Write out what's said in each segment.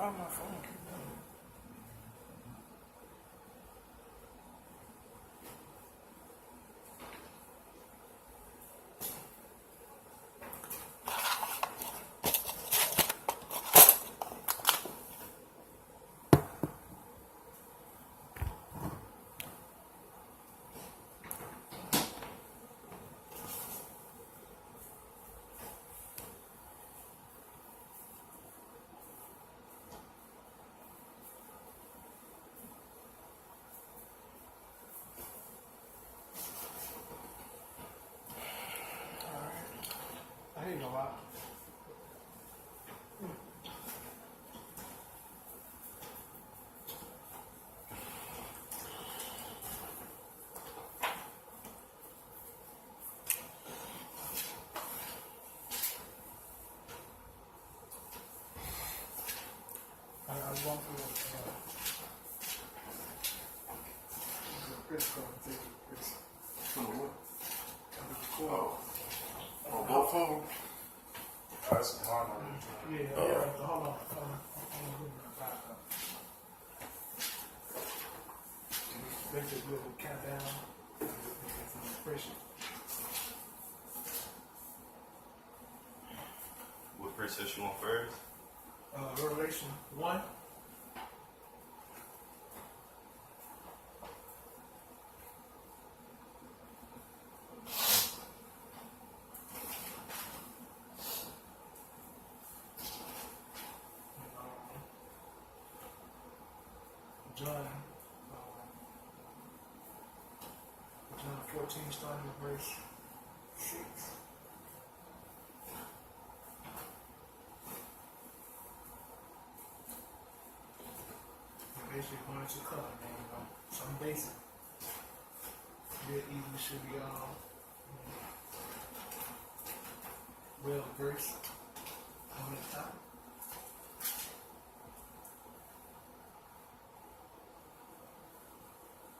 Why my phone keep doing it? I didn't know why. I was going through Chris called and take it. Chris. For what? Cool. Oh, both of them? That's hard. Yeah, hold on. Basically, do a countdown. Pressure. What verse you want first? Revelation 1. John 14, starting with verse 6. Basically going to color, man, you know, something basic. Real easy, should be all well versed on the top.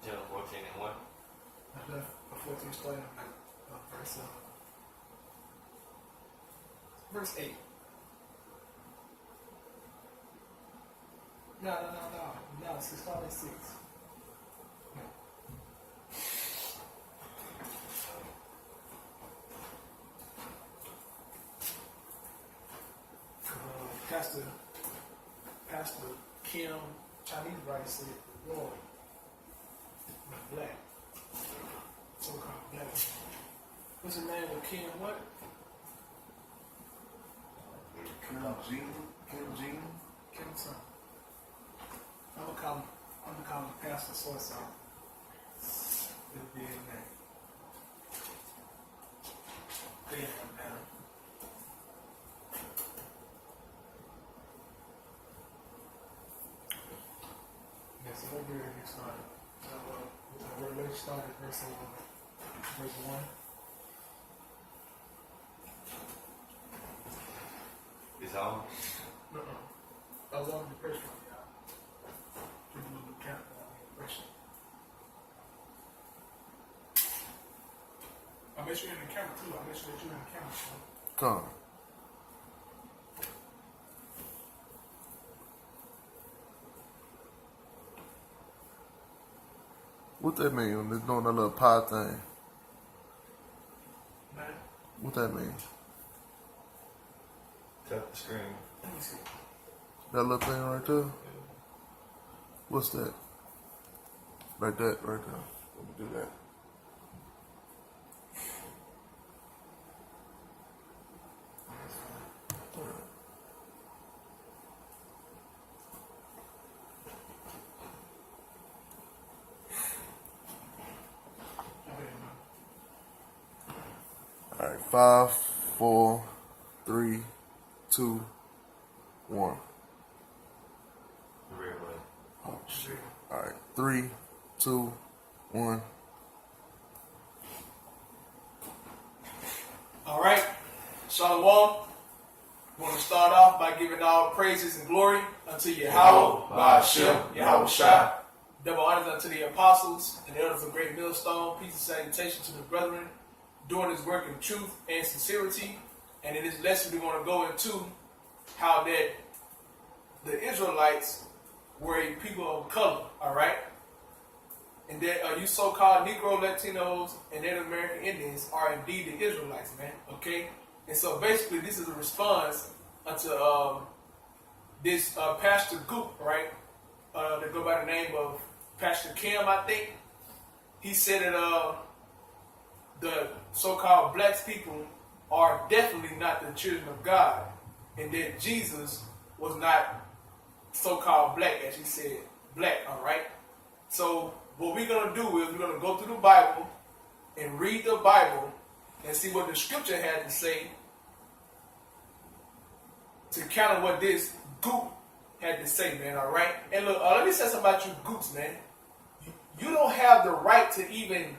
John 14 and 1. I left before you started verse 8. No, it's start at 6. No. Pastor Kim, Chinese writer, said, Lord, black. So-called black. What's the name of Kim what? Kim son. I'm gonna call him Pastor Source out. It'll be his name. They ain't gonna matter. Yeah, so we'll get it started. Revelation started verse 1. It's on. I was on the pressure on y'all. To do the countdown pressure. I'll make sure you're in the camera too. I'll make sure that you're in the camera. Come. What that mean when it's doing that little pie thing? Man, What that mean? Tap the screen. let me see. That little thing right there? What's that? Like that right there. Let me do that. All right, 5, 4, 3, 2, 1. The real way. Oh shit! All right, 3, 2, 1. All right, Shalom. We want to start off by giving all praises and glory unto Yahweh, Ba'ashem, Yahweh Shai. Double honors unto the apostles and the elders of Great Millstone. Peace and salutation to the brethren doing his work in truth and sincerity. And in this lesson, we're going to go into how that the Israelites were a people of color, all right? And that you so-called Negro, Latinos, and Native American Indians are indeed the Israelites, man, okay? And so basically this is a response unto this Pastor Goop, right? That go by the name of Pastor Kim, I think. He said that the so-called black people are definitely not the children of God, and that Jesus was not so-called black, as he said, black, all right? So what we're going to do is we're going to go through the Bible and read the Bible and see what the scripture had to say to counter what this goop had to say, man, all right? And look, let me say something about you goops, man. You don't have the right to even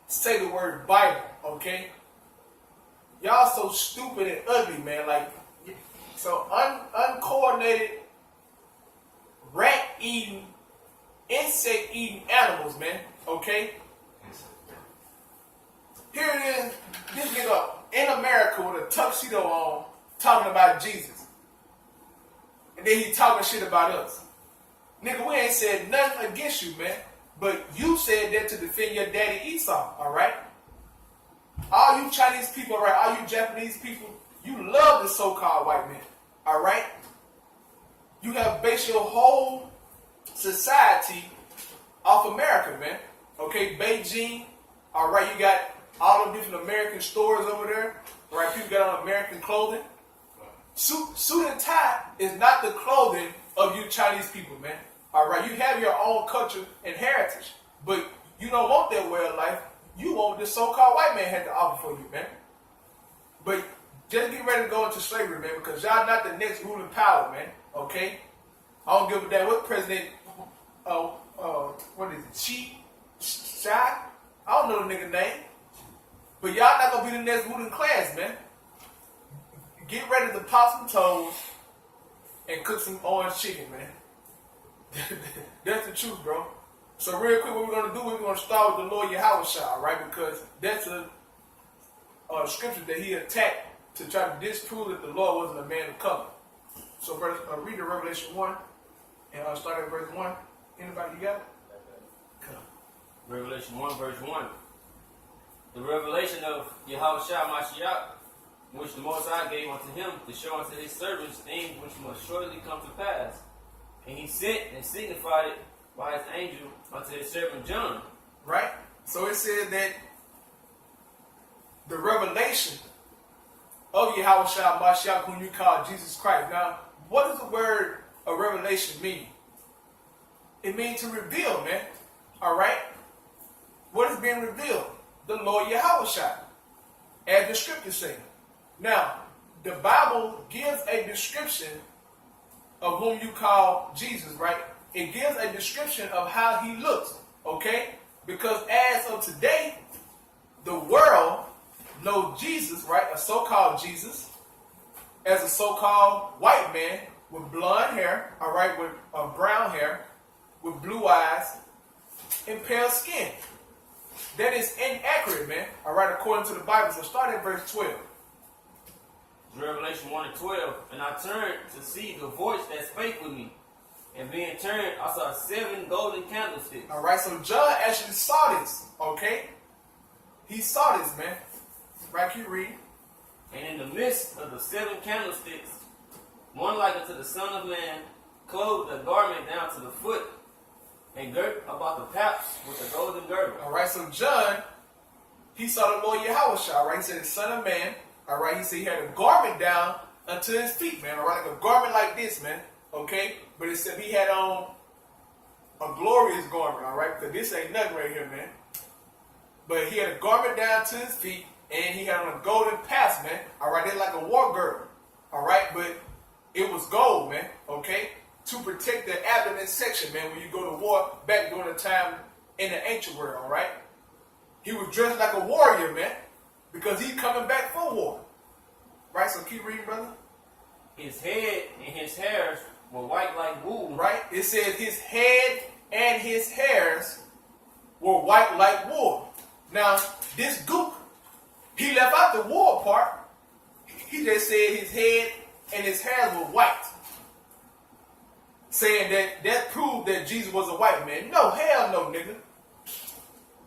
say the word Bible, okay? Y'all so stupid and ugly, man. Like, so uncoordinated, rat-eating, insect-eating animals, man, okay? Here it is, this nigga in America with a tuxedo on talking about Jesus. And then he talking shit about us. Nigga, we ain't said nothing against you, man. But you said that to defend your daddy Esau, all right? All you Chinese people, all right? All you Japanese people, you love the so-called white man, all right? You have based your whole society off America, man. Okay, Beijing, all right? You got all the different American stores over there, all right? People got on American clothing. Suit and tie is not the clothing of you Chinese people, man. All right, you have your own culture and heritage, but you don't want that way of life. You want the so-called white man had to offer for you, man. But just get ready to go into slavery, man, because y'all not the next ruling power, man. Okay, I don't give a damn what president. What is it? Xi? I don't know the nigga name, but y'all not gonna be the next ruling class, man. Get ready to pop some toes and cook some orange chicken, man. That's the truth, bro. So real quick, what we're going to do, we're going to start with the Lord Yahushua, right? Because that's a scripture that he attacked to try to disprove that the Lord wasn't a man of color. So first, read the Revelation 1 and start at verse 1. Anybody, you got it? Come. Revelation 1, verse 1. The revelation of Yahushua Mashiach, which the Most High gave unto him to show unto his servants things which must shortly come to pass. And he sent and signified it by his angel unto his servant John. Right? So it said that the revelation of Yahushua Mashiach, whom you call Jesus Christ. Now, what does the word of revelation mean? It means to reveal, man. All right? What is being revealed? The Lord Yahushua, as the scriptures say. Now, the Bible gives a description of whom you call Jesus, right? It gives a description of how he looks, okay? Because as of today, the world knows Jesus, right? A so-called Jesus, as a so-called white man with blonde hair, all right, with brown hair, with blue eyes, and pale skin. That is inaccurate, man, all right, according to the Bible. So start at verse 12. Revelation 1 and 12. And I turned to see the voice that spake with me. And being turned, I saw 7 golden candlesticks. All right, so John actually saw this, okay? He saw this, man. Right, keep reading. And in the midst of the 7 candlesticks, one like unto the Son of Man, clothed a garment down to the foot, and girt about the paps with a golden girdle. All right, so John, he saw the Lord Yahushua, all right? He said, the Son of Man, all right? He said he had a garment down unto his feet, man, all right? Like a garment like this, man, okay? But it said he had on a glorious garment, all right? Because this ain't nothing right here, man. But he had a garment down to his feet, and he had on a golden pass, man, all right? They're like a war girdle, all right? But it was gold, man, okay? To protect the abdomen section, man, when you go to war back during the time in the ancient world, all right? He was dressed like a warrior, man, because he's coming back for war. Right, so keep reading, brother. His head and his hairs were white like wool. Right, it says his head and his hairs were white like wool. Now, this goop, he left out the wool part. He just said his head and his hairs were white. saying that proved that Jesus was a white man. No, hell no, nigga.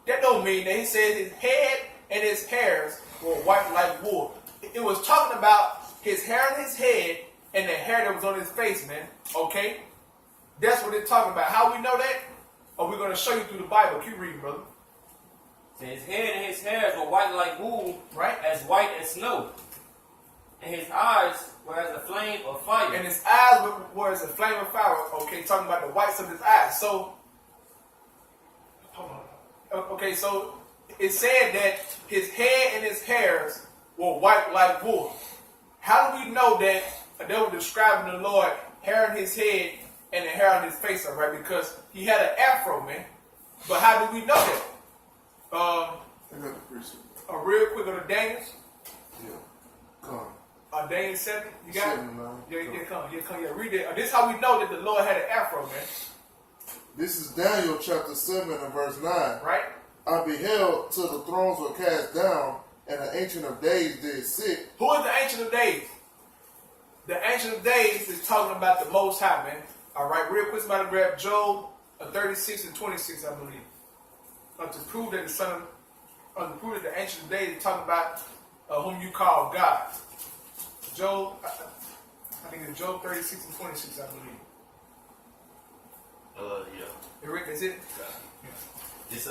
That don't mean that. He said his head and his hairs were white like wool. It was talking about his hair on his head and the hair that was on his face, man. Okay? That's what it's talking about. How we know that? Or we're going to show you through the Bible. Keep reading, brother. So his head and his hairs were white like wool, Right? as white as snow. And his eyes were as a flame of fire. And his eyes were as a flame of fire. Okay, talking about the whites of his eyes. So, hold on. Okay, so it said that his head and his hairs were white like wool. How do we know that they were describing the Lord hair on his head and the hair on his face, all right? Because he had an afro, man. But how do we know that? I got the precept. Real quick on the Daniels. Yeah. Come. Daniel 7. You got it? 7, man. Come. Yeah, read it. This is how we know that the Lord had an afro, man. This is Daniel chapter 7 and verse 9. Right? I beheld till the thrones were cast down, and the Ancient of Days did sit. Who is the Ancient of Days? The Ancient of Days is talking about the Most High, man. All right, real quick, somebody grab Job 36 and 26, I believe. To prove that to prove that the Ancient of Days is talking about whom you call God. Job, I think it's Job 36 and 26, I believe. Yeah. Rick, is it? It's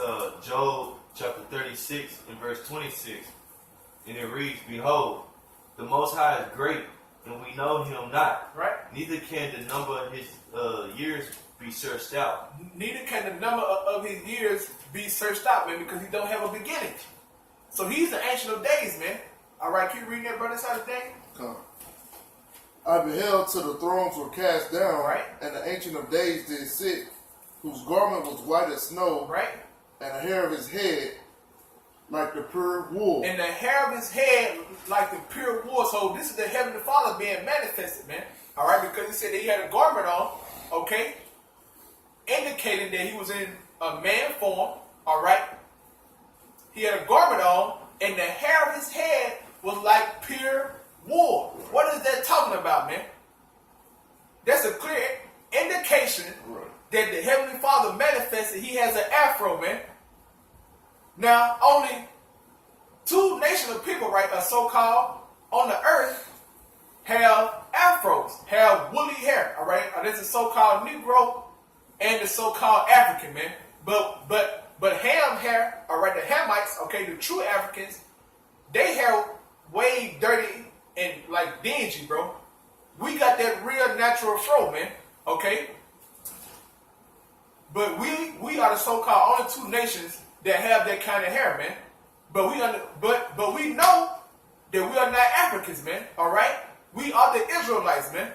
Job chapter 36 and verse 26. And it reads, Behold, the Most High is great, and we know him not. Right? Neither can the number of his years be searched out. Neither can the number of his years be searched out, man, because he don't have a beginning. So he's the Ancient of Days, man. All right, keep reading that, brother, side of the thing. Come. I beheld till the thrones were cast down, Right. and the Ancient of Days did sit, whose garment was white as snow, Right? and the hair of his head like the pure wool. And the hair of his head like the pure wool. So this is the Heavenly Father being manifested, man. All right, because he said that he had a garment on, okay, indicating that he was in a man form. All right, he had a garment on, and the hair of his head was like pure wool. What is that talking about, man? That's a clear indication that the Heavenly Father manifested. He has an afro, man. Now, only two nations of people, right, are so-called on the earth, have afros, have woolly hair, all right? There's the so-called Negro and the so-called African, man. But Ham hair, all right, the Hamites, okay, the true Africans, they hair way dirty and like dingy, bro. We got that real natural fro, man, okay? But we are the so-called only two nations that have that kind of hair, man. But we know that we are not Africans, man. All right, we are the Israelites, man.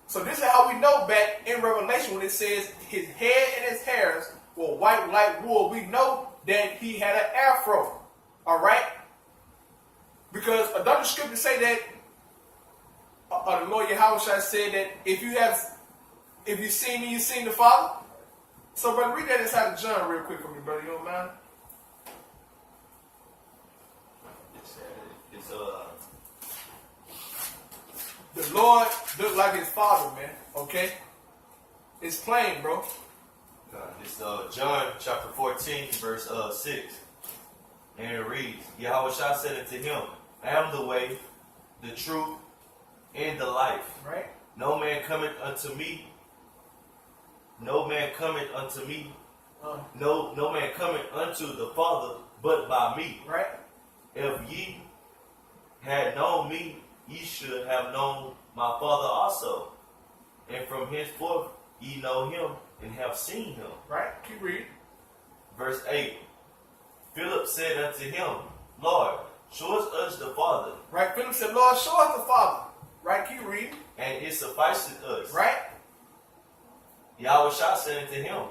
So this is how we know back in Revelation when it says his head and his hairs were white like wool. We know that he had an afro. All right, because don't the scripture say that the Lord Yahushua said that if you see me, you seen the Father. So, brother, read that inside of John real quick for me, brother. You don't mind? It's The Lord looked like his Father, man. Okay? It's plain, bro. It's John chapter 14, verse 6. And it reads, Yahushua said unto him, I am the way, the truth, and the life. Right? No man cometh unto me. No man cometh unto me. No man cometh unto the Father but by me. Right? If ye had known me, ye should have known my Father also. And from henceforth ye know him and have seen him. Right? Keep reading. Verse 8. Philip said unto him, Lord, show us the Father, Right? Philip said, Lord, show us the Father. Right? Keep reading. and it sufficeth us. Right? Yahushua said unto him,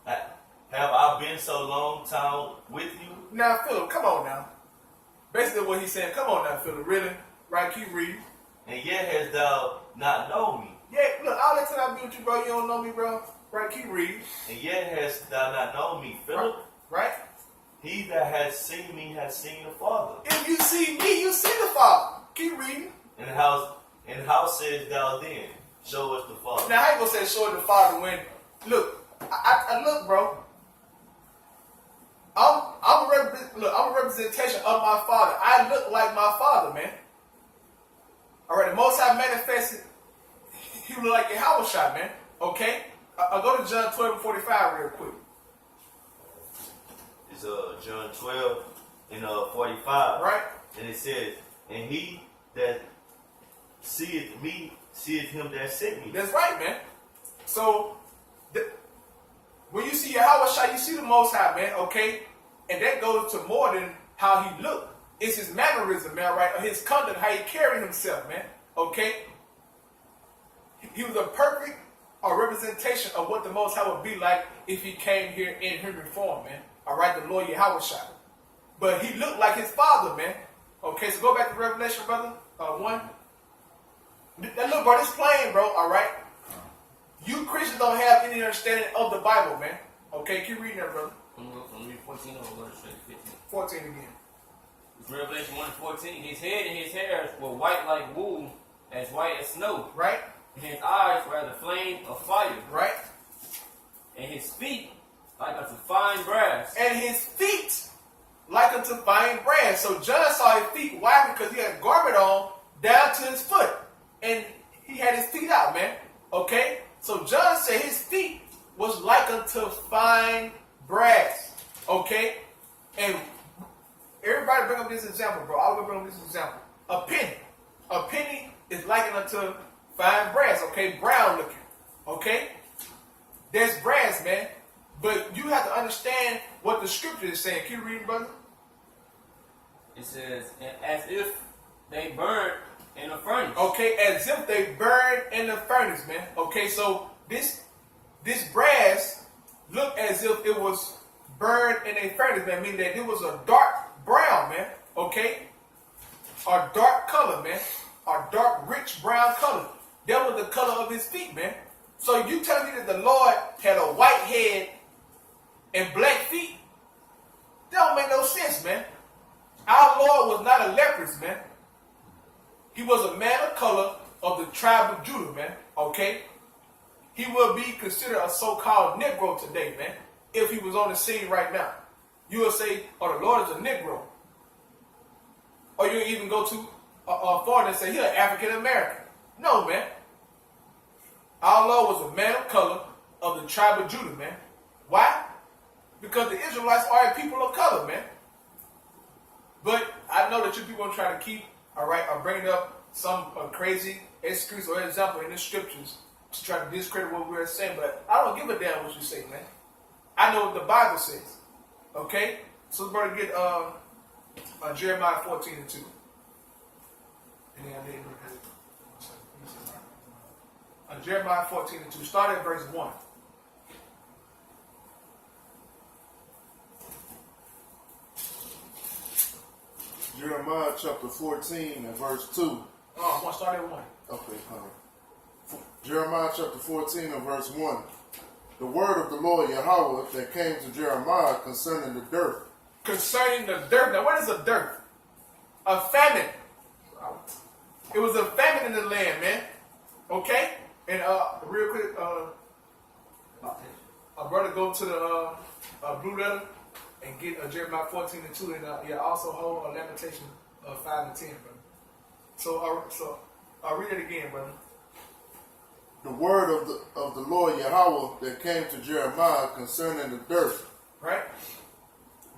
have I been so long time with you? Now, Philip, come on now. Basically what he's saying, come on now, Philip. Really? Right? Keep reading. And yet hast thou not known me. Yeah, look, all that time I be with you, bro. You don't know me, bro. Right? Keep reading. And yet hast thou not known me, Philip. Right? He that has seen me has seen the Father. If you see me, you see the Father. Keep reading. And how saidst thou then, Show us the Father. Now, how you gonna say show the Father when, look, I look, bro. I'm a representation of my Father. I look like my Father, man. All right, the Most High manifested. He look like Yahushua, man. Okay, I'll go to John 12:45 real quick. It's John 12 and 45. Right, And it says, and he that seeth me seeth him that sent me. that's right, man. So when you see Yahushua, you see the Most High, man. Okay, and that goes to more than how he looked. It's his mannerism, man. Right, or his conduct, how he carried himself, man. Okay. He was a perfect representation of what the Most High would be like if he came here in human form, man. All right, the Lord Yahushua. But he looked like his Father, man. Okay, so go back to Revelation, brother. 1. Now look, bro, this plain, bro. All right. You Christians don't have any understanding of the Bible, man. Okay, keep reading that, brother. I'm going to read 14 or go straight to 15. 14 again. It's Revelation 1:14. His head and his hairs were white like wool, as white as snow. Right? And his eyes were as a flame of fire. Right? And his feet like unto fine brass. And his feet like unto fine brass. So John saw his feet. Why? Because he had a garment on down to his foot. And he had his feet out, man. Okay? So John said his feet was like unto fine brass. Okay? And everybody bring up this example, bro. I'm going to bring up this example. A penny. A penny is likened unto fine brass, okay? Brown looking, okay? That's brass, man. But you have to understand what the scripture is saying. Keep reading, brother. It says, as if they burned in a furnace. Okay, as if they burned in the furnace, man. Okay, so this brass looked as if it was burned in a furnace, man. Meaning that it was a dark brown, man. Okay? A dark color, man. A dark, rich brown color. That was the color of his feet, man. So you telling me that the Lord had a white head and black feet? That don't make no sense, man. Our Lord was not a leprous, man. He was a man of color of the tribe of Judah, man. Okay? He will be considered a so-called Negro today, man. If he was on the scene right now. You will say, oh, the Lord is a Negro. Or you even go to a foreigner and say, he's an African American. No, man. Our Lord was a man of color of the tribe of Judah, man. Why? Because the Israelites are a people of color, man. But I know that you people are trying to keep, all right, or bringing up some crazy excuse or example in the scriptures to try to discredit what we're saying. But I don't give a damn what you say, man. I know what the Bible says. Okay? So we're going to get Jeremiah 14:2. And then I didn't look at it. Jeremiah 14:2. Start at verse 1. Jeremiah chapter 14 and verse 2. Oh, I want to start at 1. Okay, Jeremiah chapter 14 and verse 1. The word of the Lord Yahweh that came to Jeremiah concerning the dearth. Concerning the dearth. Now, what is a dearth? A famine. It was a famine in the land, man. Okay? And real quick, brother, go to the blue letter and get Jeremiah 14:2, and also hold a Lamentation 5 and 10, brother. So I'll read it again, brother. The word of the Lord Yahweh that came to Jeremiah concerning the dearth. Right?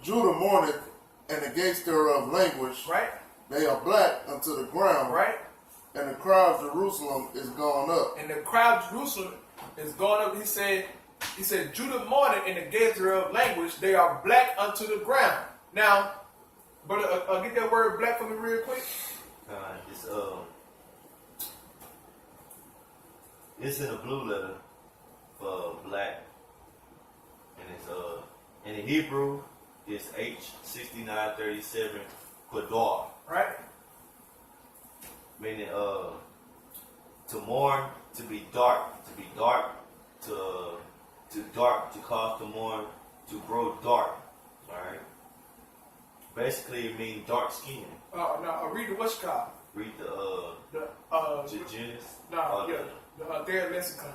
Judah mourneth, and the gates thereof languish. Right? They are black unto the ground. Right? And the cry of Jerusalem is gone up. And the cry of Jerusalem is gone up. He said, Judah mourning and the gates thereof language, they are black unto the ground. Now, brother, get that word black for me real quick. It's in a blue letter for black, and it's in the Hebrew it's H6937 Qadar. Right? Meaning to mourn, to be dark, to dark, to cause to mourn, to grow dark. Alright? Basically it means dark skin. Now read the what's called. Read the Genesis. No, yeah. Their lexicon.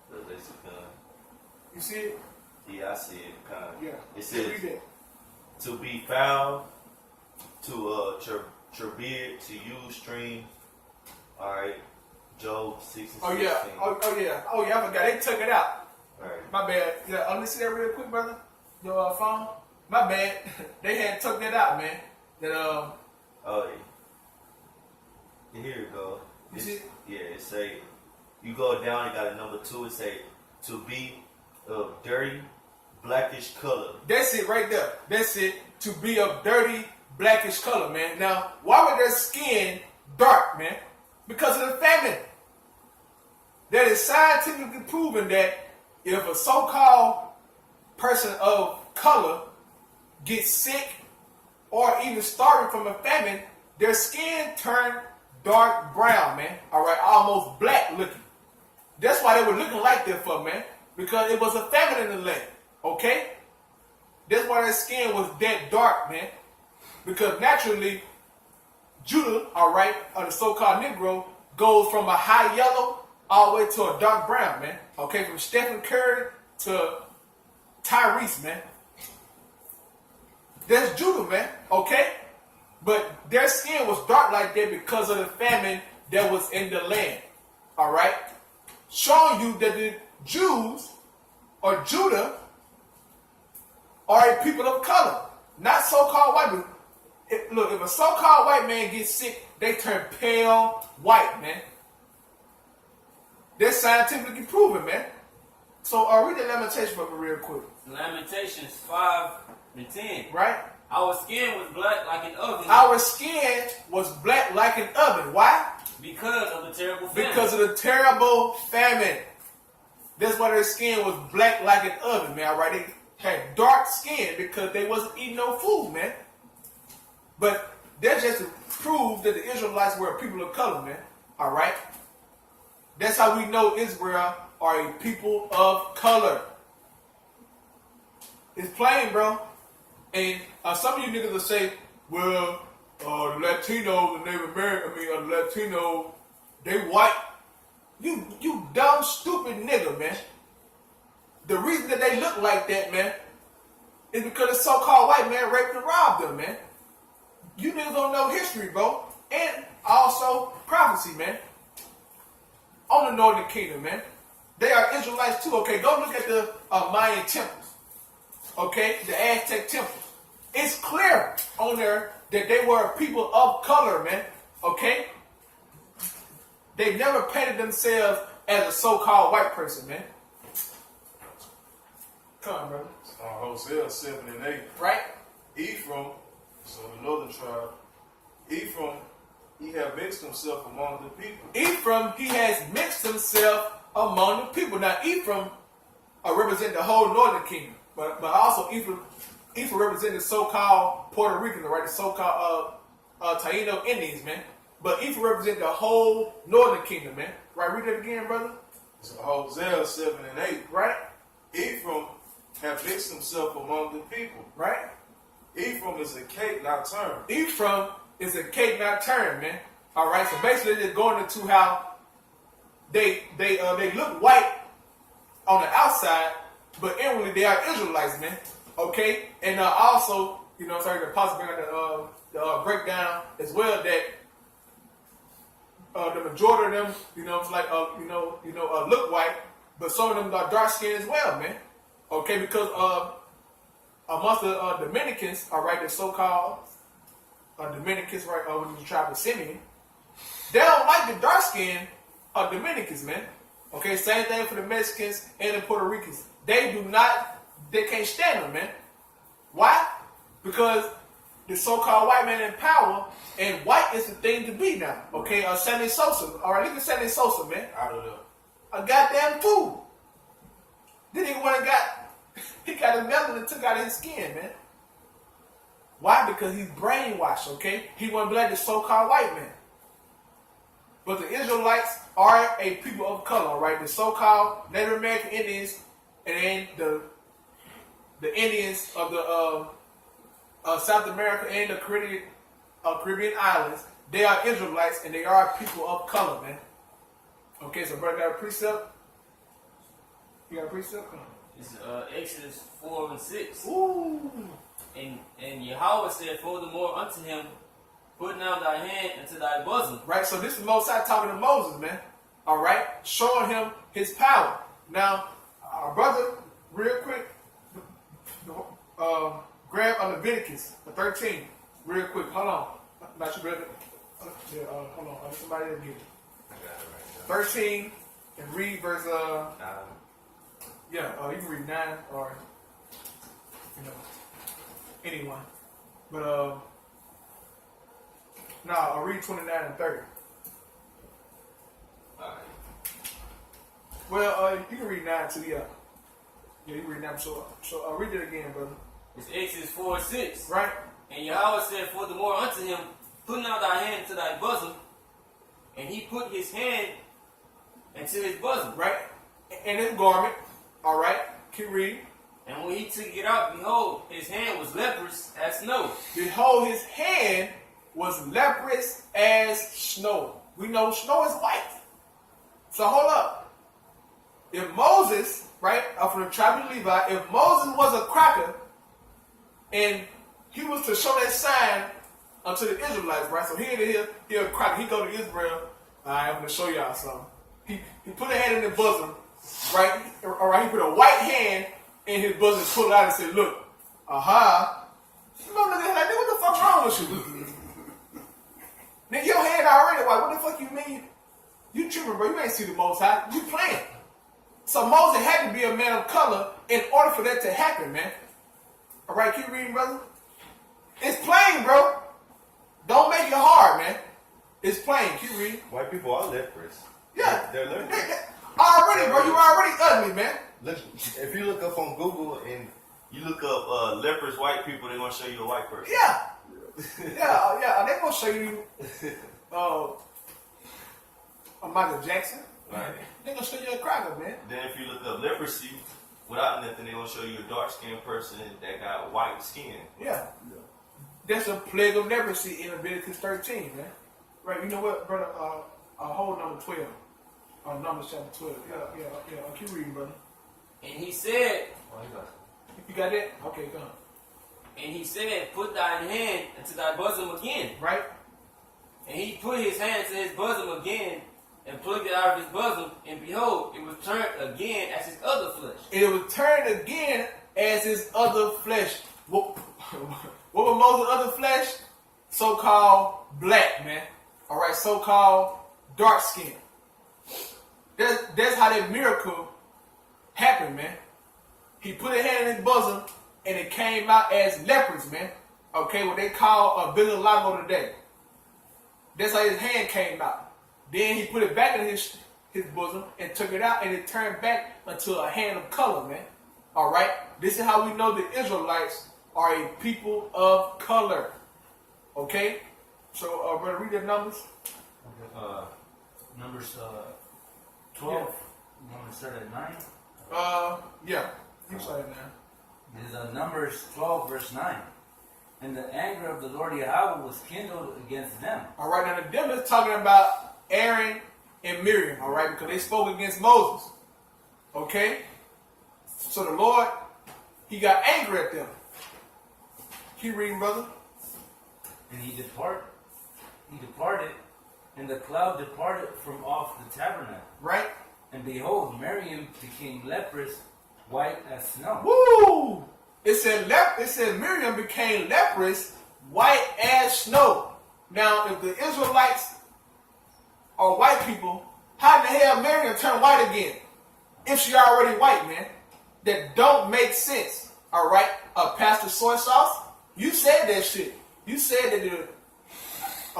The lexicon. You see it? Yeah, I see it. Kind of. Yeah. It says Read it. to be found, to turbid, to use, stream. All right. Job 6 and 16. Oh yeah. Oh yeah. Oh yeah. I forgot. They took it out. All right. My bad. Yeah. Let me see that real quick, brother. Your phone. My bad. They had took that out, man. That Oh yeah. Here you go. You see it? Yeah. It say you go down. It got a number 2. It say to be of dirty, blackish color. That's it right there. That's it. To be of dirty, blackish color, man. Now, why would their skin dark, man? Because of the famine. That is scientifically proven that if a so-called person of color gets sick or even starving from a famine, their skin turn dark brown, man. All right, almost black looking. That's why they were looking like that for, man. Because it was a famine in the land, okay? That's why their skin was that dark, man. Because naturally, Judah, all right, or the so-called Negro, goes from a high yellow all the way to a dark brown, man. Okay, from Stephen Curry to Tyrese, man. That's Judah, man, okay? But their skin was dark like that because of the famine that was in the land, all right? Showing you that the Jews or Judah are a people of color, not so-called white people. Look, if a so-called white man gets sick, they turn pale white, man. That's scientifically proven, man. So read the Lamentation for me real quick. Lamentations 5 and 10. Right? Our skin was black like an oven. Our skin was black like an oven. Why? Because of the terrible famine. Because of the terrible famine. That's why their skin was black like an oven, man. All right? They had dark skin because they wasn't eating no food, man. But that's just to prove that the Israelites were a people of color, man. All right? That's how we know Israel are a people of color. It's plain, bro. And some of you niggas will say, well, the Latinos and Native American, Latino, they white. You dumb, stupid nigga, man. The reason that they look like that, man, is because the so-called white man raped and robbed them, man. You niggas don't know history, bro. And also prophecy, man. On the Northern Kingdom, man. They are Israelites too, okay? Go look at the Mayan temples, okay? The Aztec temples. It's clear on there that they were people of color, man, okay? They never painted themselves as a so-called white person, man. Come on, brother. Hosea 7 and 8. Right? Ephraim, so the northern tribe, Ephraim, he had mixed himself among the people. Ephraim, he has mixed himself among the people. Now, Ephraim represent the whole northern kingdom, but also Ephraim represent the so-called Puerto Ricans, right? The so-called Taino Indians, man. But Ephraim represent the whole northern kingdom, man. Right? Read it again, brother. So Hosea 7 and 8. Right? Ephraim have mixed himself among the people. Right? Ephraim is a cake not turned. Ephraim is a cake not turned, man. All right. So basically, they're going into how they look white on the outside, but inwardly they are Israelites, man. Okay. And also, you know, sorry, the apostle bring out the breakdown as well that the majority of them, you know, it's like look white, but some of them are dark skinned as well, man. Okay, because amongst the Dominicans, all right, the so-called Dominicans, right, when you tribe of Simeon, they don't like the dark skinned Dominicans, man. Okay, same thing for the Mexicans and the Puerto Ricans. They can't stand them, man. Why? Because the so-called white man in power, and white is the thing to be now. Okay, Sandy Sosa, all right, look at Sandy Sosa, man. Out of the A goddamn fool. Then he got a melanin and took out his skin, man. Why? Because he's brainwashed, okay? He wasn't like the so-called white man. But the Israelites are a people of color, all right? The so-called Native American Indians and then the Indians of the South America and the Caribbean islands, they are Israelites and they are people of color, man. Okay, so brother got a precept. You got a precept? Come on. It's Exodus 4 and 6. Ooh. And Yahweh said, furthermore unto him, put now thy hand into thy bosom. Right, so this is Moses talking to Moses, man. All right, showing him his power. Now, our brother, real quick, grab Leviticus 13, real quick. Hold on, not your brother. Hold on, somebody else get it. I got it right 13 and read verse. now. You can read 9 or anyone, but no, I'll read 29 and 30. Alright. Well, you can read 9 too, yeah. Yeah, you can read 9. So read it again, brother. It's Exodus 4 and 6. Right? And Yahweh said, furthermore unto him, put now thy hand into thy bosom. And he put his hand into his bosom. Right? And his garment. All right? Keep reading. And when he took it out, behold, his hand was leprous as snow. Behold, his hand was leprous as snow. We know snow is white. So hold up. If Moses, right, from the tribe of Levi, if Moses was a cracker and he was to show that sign unto the Israelites, right? So he a cracker. He go to Israel. I'm going to show y'all something. He put a hand in the bosom, right? All right, he put a white hand in his bosom, pulled it out and said, look, aha. You know, nigga, like, what the fuck wrong with you? Nigga, your hand already white. What the fuck you mean? You tripping, bro. You ain't see the Most High. You playing. So Moses had to be a man of color in order for that to happen, man. All right, keep reading, brother. It's plain, bro. Don't make it hard, man. It's plain. Keep reading. White people are leprous. Yeah. They're leprous. Already, bro. You already ugly, man. Look, if you look up on Google and you look up leprous white people, they're gonna show you a white person. Yeah. Yeah. They're gonna show you Michael Jackson. Right. They're gonna show you a cracker, man. Then if you look up leprosy, without nothing, they're gonna show you a dark-skinned person that got white skin. Yeah. That's a plague of leprosy in Leviticus 13, man. Right, you know what, brother? Hold number 12. Numbers chapter 12. Yeah. I'll keep reading, brother. And he said, You got that? Okay, go on. and he said, put thine hand into thy bosom again. Right? And he put his hand to his bosom again, and plucked it out of his bosom, and behold, it was turned again as his other flesh. It was turned again as his other flesh. What was Moses' other flesh? So-called black, man. All right, so-called dark skin. That's how that miracle happened, man. He put a hand in his bosom, and it came out as lepers, man. Okay, what they call a vitiligo today. That's how his hand came out. Then he put it back in his bosom and took it out, and it turned back into a hand of color, man. All right? This is how we know the Israelites are a people of color. Okay? So, brother, read the numbers. Numbers 12. You want to start at 9? Yeah. You say it now. It is Numbers 12, verse 9. And the anger of the Lord Yahweh was kindled against them. All right, now the devil is talking about Aaron and Miriam, all right, because they spoke against Moses. Okay? So the Lord, he got angry at them. Keep reading, brother. And he departed, and the cloud departed from off the tabernacle. Right? And behold, Miriam became leprous, white as snow. Woo! It said Miriam became leprous, white as snow. Now, if the Israelites are white people, how in the hell Miriam turned white again? If she already white, man. That don't make sense. All right? Pastor Soy Sauce, you said that shit. You said that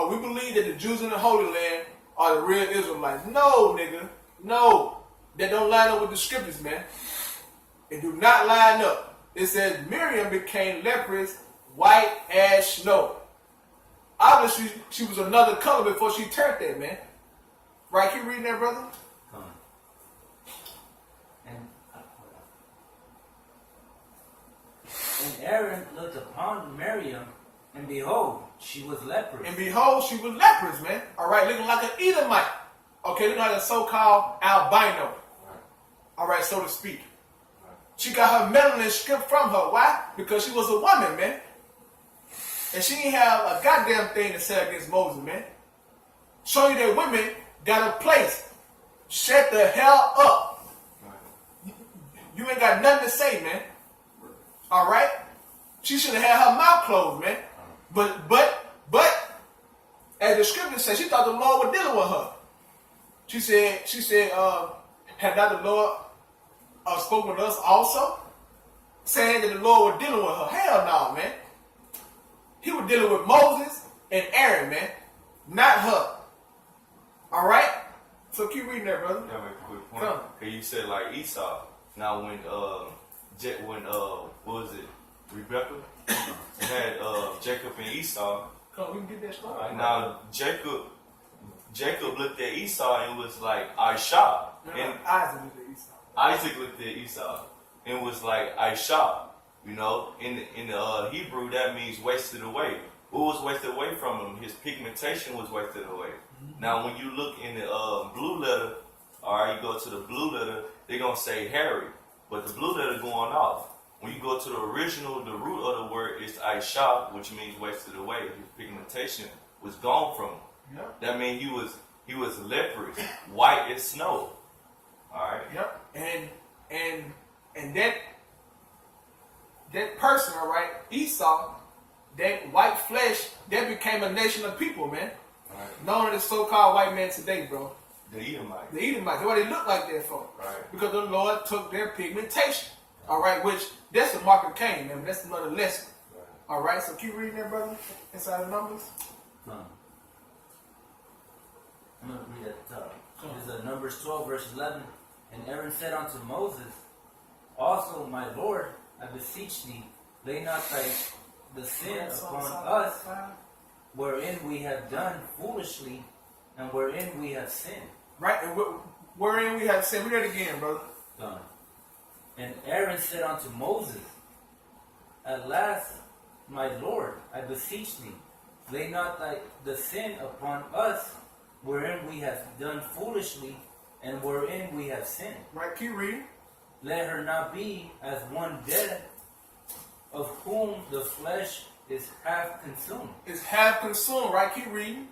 we believe that the Jews in the Holy Land are the real Israelites. No, nigga. No. That don't line up with the scriptures, man. It do not line up. It says Miriam became leprous, white as snow. Obviously, she was another color before she turned that, man. Right? Keep reading that, brother. And Aaron looked upon Miriam, and behold, she was leprous. And behold, she was leprous, man. All right, looking like an Edomite. Okay, you know the so-called albino. All right, so to speak. She got her melanin stripped from her. Why? Because she was a woman, man. And she didn't have a goddamn thing to say against Moses, man. Showing you that women got a place. Shut the hell up. You ain't got nothing to say, man. All right? She should have had her mouth closed, man. But, as the scripture says, she thought the Lord was dealing with her. She said, had not the Lord spoken with us also? Saying that the Lord was dealing with her. Hell no, man. He was dealing with Moses and Aaron, man. Not her. All right? So keep reading there, brother. That make a quick point. Cause you said like Esau. Now when what was it? Rebecca had Jacob and Esau. Come on, we can get that story. Now Jacob looked at Esau and was like Aisha. And Isaac looked at Esau and was like Aisha. You know, in the Hebrew that means wasted away. What was wasted away from him? His pigmentation was wasted away. Mm-hmm. Now when you look in the blue letter, all right, you go to the blue letter, they're gonna say hairy, but the blue letter going off. When you go to the original, the root of the word is Aisha, which means wasted away. His pigmentation was gone from him. Yep. That means he was leprous, white as snow. All right. Yep. And that person, all right, Esau, that white flesh, that became a nation of people, man. Right. Known as so-called white man today, bro. The Edomites. The Edomites. That's what they look like that for. Right. Because the Lord took their pigmentation. All right, which that's the mark of Cain, man. That's another lesson. Right. All right, so keep reading that, brother, inside the Numbers. I'm going to read at the top. This is Numbers 12, verse 11. And Aaron said unto Moses, also, my Lord, I beseech thee, lay not the sin upon us, wherein we have done foolishly, and wherein we have sinned. Right, and wherein we have sinned. Read that again, brother. Done. And Aaron said unto Moses, at last, my Lord, I beseech thee, lay not the sin upon us, wherein we have done foolishly, and wherein we have sinned. Right, keep reading. Let her not be as one dead, of whom the flesh is half consumed. It's half consumed, right? Keep reading.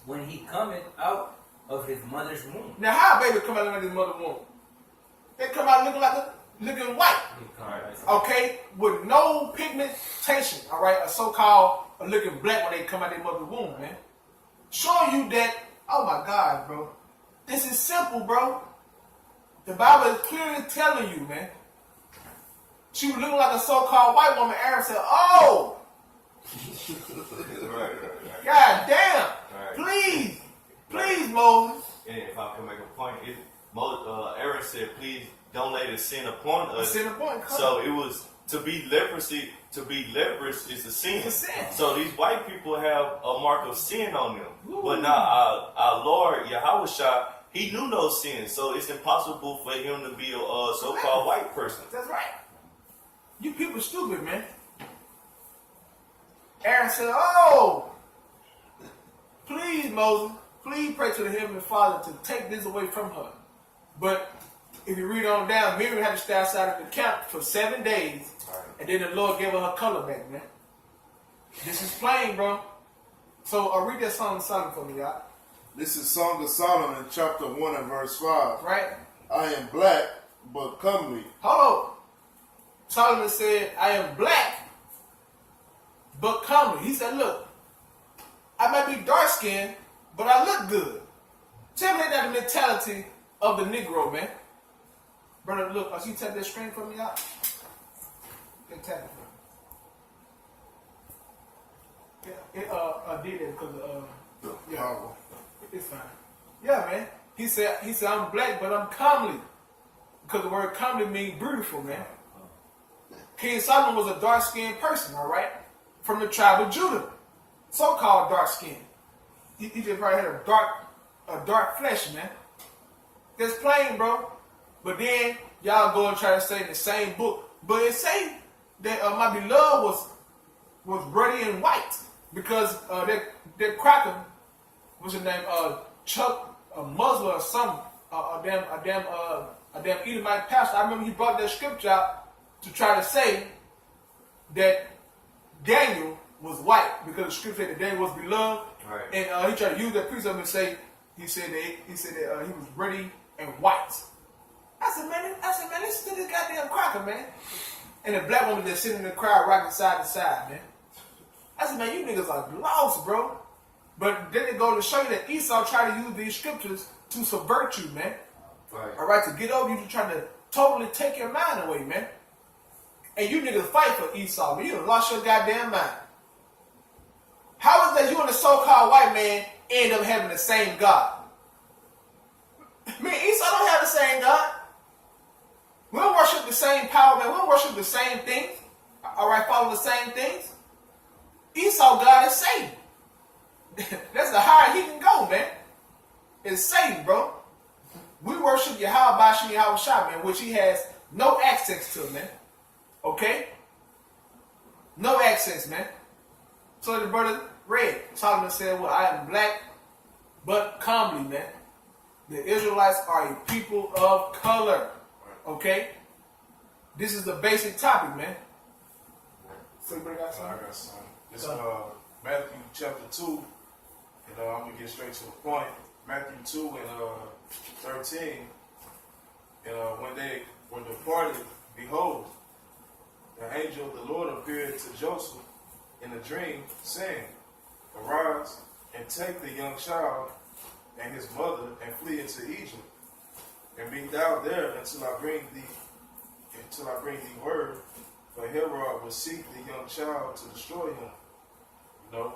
When he cometh out of his mother's womb. Now, how a baby come out of his mother's womb? They come out looking white. Okay? With no pigmentation, all right? A so-called looking black when they come out of their mother's womb, man. Showing you that, oh my God, bro. This is simple, bro. The Bible is clearly telling you, man. She was looking like a so-called white woman. Aaron said, oh. Right. God damn. Right. Please, Moses. And if I can make a point, Aaron said, please don't lay the sin upon us. So it was to be leprosy. To be leprous is a sin. It's a sin. So these white people have a mark of sin on them. Ooh. But now our Lord Yahushua, he knew no sin, so it's impossible for him to be a so-called white person. That's right. You people stupid, man. Aaron said, oh, please, Moses, please pray to the Heavenly Father to take this away from her. But if you read on down, Miriam had to stay outside of the camp for 7 days. Right. And then the Lord gave her color back, man. This is plain, bro. So read that Song of Solomon for me, y'all. This is Song of Solomon, chapter 1 and verse 5. Right. I am black, but comely. Hold on. Solomon said, I am black, but comely. He said, look, I might be dark-skinned, but I look good. Tell me that the mentality of the Negro, man. Brother, look, you tap that screen for me out? Okay, tap it for me. Yeah, I did it because, yeah, it's fine. Yeah, man. He said, I'm black, but I'm comely. Because the word comely means beautiful, man. King Solomon was a dark-skinned person, all right? From the tribe of Judah. So-called dark-skinned. He just probably had a dark flesh, man. That's plain, bro. But then y'all go and try to say in the same book. But it say that my beloved was ruddy and white. Because that cracker, what's his name? Chuck a Muslim or some a damn Edomite pastor. I remember he brought that scripture out to try to say that Daniel was white because the scripture said that Daniel was beloved, Right. and he tried to use that precept and say he said that he was pretty and white. I said, man, listen to this goddamn cracker, man. And the black woman just sitting in the crowd rocking side to side, man. I said, man, you niggas are lost, bro. But then it goes to show you that Esau tried to use these scriptures to subvert you, man. Right. All right, to get over you, to try to totally take your mind away, man. And you niggas fight for Esau, man. You done lost your goddamn mind. How is that you and the so-called white man end up having the same God? Man, Esau don't have the same God. We don't worship the same power, man. We don't worship the same things. All right, follow the same things. Esau God is Satan. That's the higher he can go, man. It's Satan, bro. We worship Yahweh Shai, man, which he has no access to, man. Okay? No access, man. So the brother read, Solomon said, well, I am black, but comely, man. The Israelites are a people of color. Okay? This is the basic topic, man. So you got something? I got something. It's Matthew chapter 2, and I'm going to get straight to the point. Matthew 2 and 13. And when they were departed, behold, the angel of the Lord appeared to Joseph in a dream, saying, Arise and take the young child and his mother and flee into Egypt, and be thou there until I bring thee word. For Herod will seek the young child to destroy him. You know?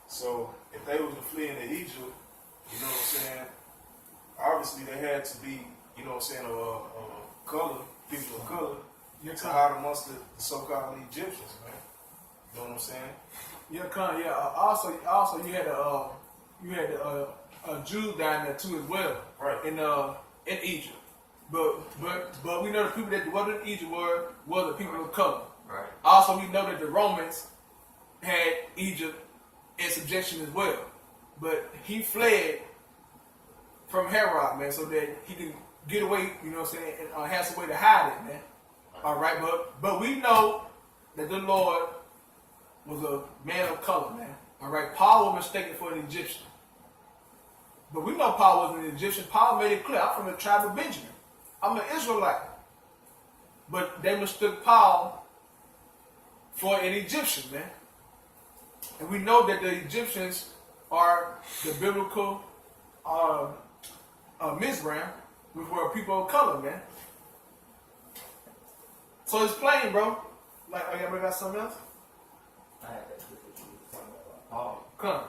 So if they was to flee into Egypt, you know what I'm saying? Obviously they had to be, you know what I'm saying, color, people of color, to hide amongst the so-called Egyptians, man. You know what I'm saying? Yeah, Also, you had Jews down there too as well, Right. In Egypt. But we know the people that dwelt in Egypt were the people of color. Right. Also, we know that the Romans had Egypt in subjection as well. But he fled from Herod, man, so that he could get away, you know what I'm saying, and have some way to hide it, man. All right, but we know that the Lord was a man of color, man. All right, Paul was mistaken for an Egyptian. But we know Paul wasn't an Egyptian. Paul made it clear, I'm from the tribe of Benjamin. I'm an Israelite. But they mistook Paul for an Egyptian, man. And we know that the Egyptians are the biblical Mizraim, which were people of color, man. So it's plain, bro. Like, oh, y'all got something else? I had that scripture you were talking about. Paul. Come.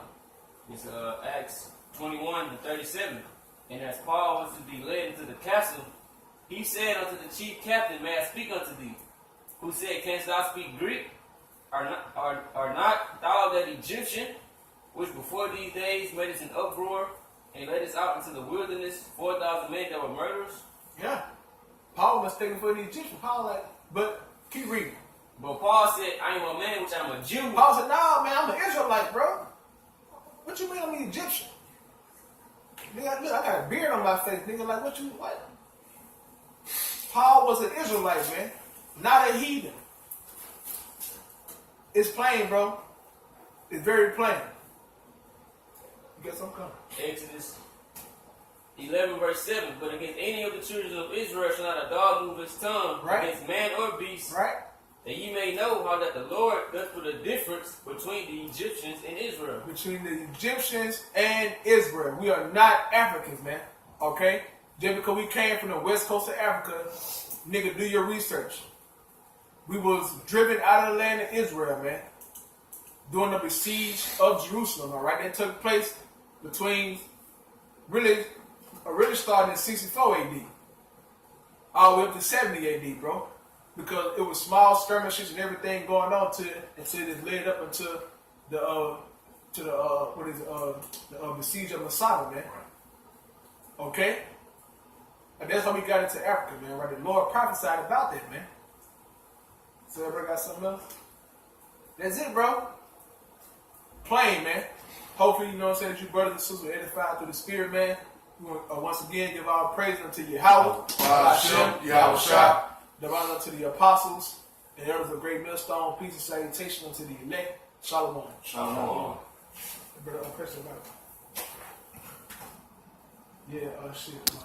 It's Acts 21 to 37. And as Paul was to be led into the castle, he said unto the chief captain, May I speak unto thee? Who said, Canst thou speak Greek? Are not thou that Egyptian, which before these days made us an uproar, and led us out into the wilderness, 4,000 men that were murderers? Yeah. Paul was mistaken for an Egyptian. Paul like, but keep reading. But Paul said, I am a man which I'm a Jew. Paul said, nah, man, I'm an Israelite, bro. What you mean I'm an Egyptian? Nigga, look, I got a beard on my face, nigga. Like, what? Paul was an Israelite, man. Not a heathen. It's plain, bro. It's very plain. You got something coming. Exodus 11 verse 7. But against any of the children of Israel shall not a dog move his tongue, right, against man or beast, right, that ye may know how that the Lord doth put a difference between the Egyptians and Israel. Between the Egyptians and Israel. We are not Africans, man. Okay? Just because we came from the west coast of Africa, nigga, do your research. We was driven out of the land of Israel, man. During the besiege of Jerusalem, all right? That took place between, really started in 64 AD. All the way up to 70 AD, bro. Because it was small skirmishes and everything going on until it led up into the siege of Masada, man. Okay? And that's how we got into Africa, man, right? The Lord prophesied about that, man. So everybody got something else? That's it, bro. Plain, man. Hopefully, you know what I'm saying, that you brothers and sisters are edified through the Spirit, man. We want, once again, give our praise unto Yahweh, Hashem, Yahweh Shai. divine unto the apostles, and elders of great millstone. Peace and salutation unto the elect. Shalom. Shalom. Brother, press the button. Yeah, shit.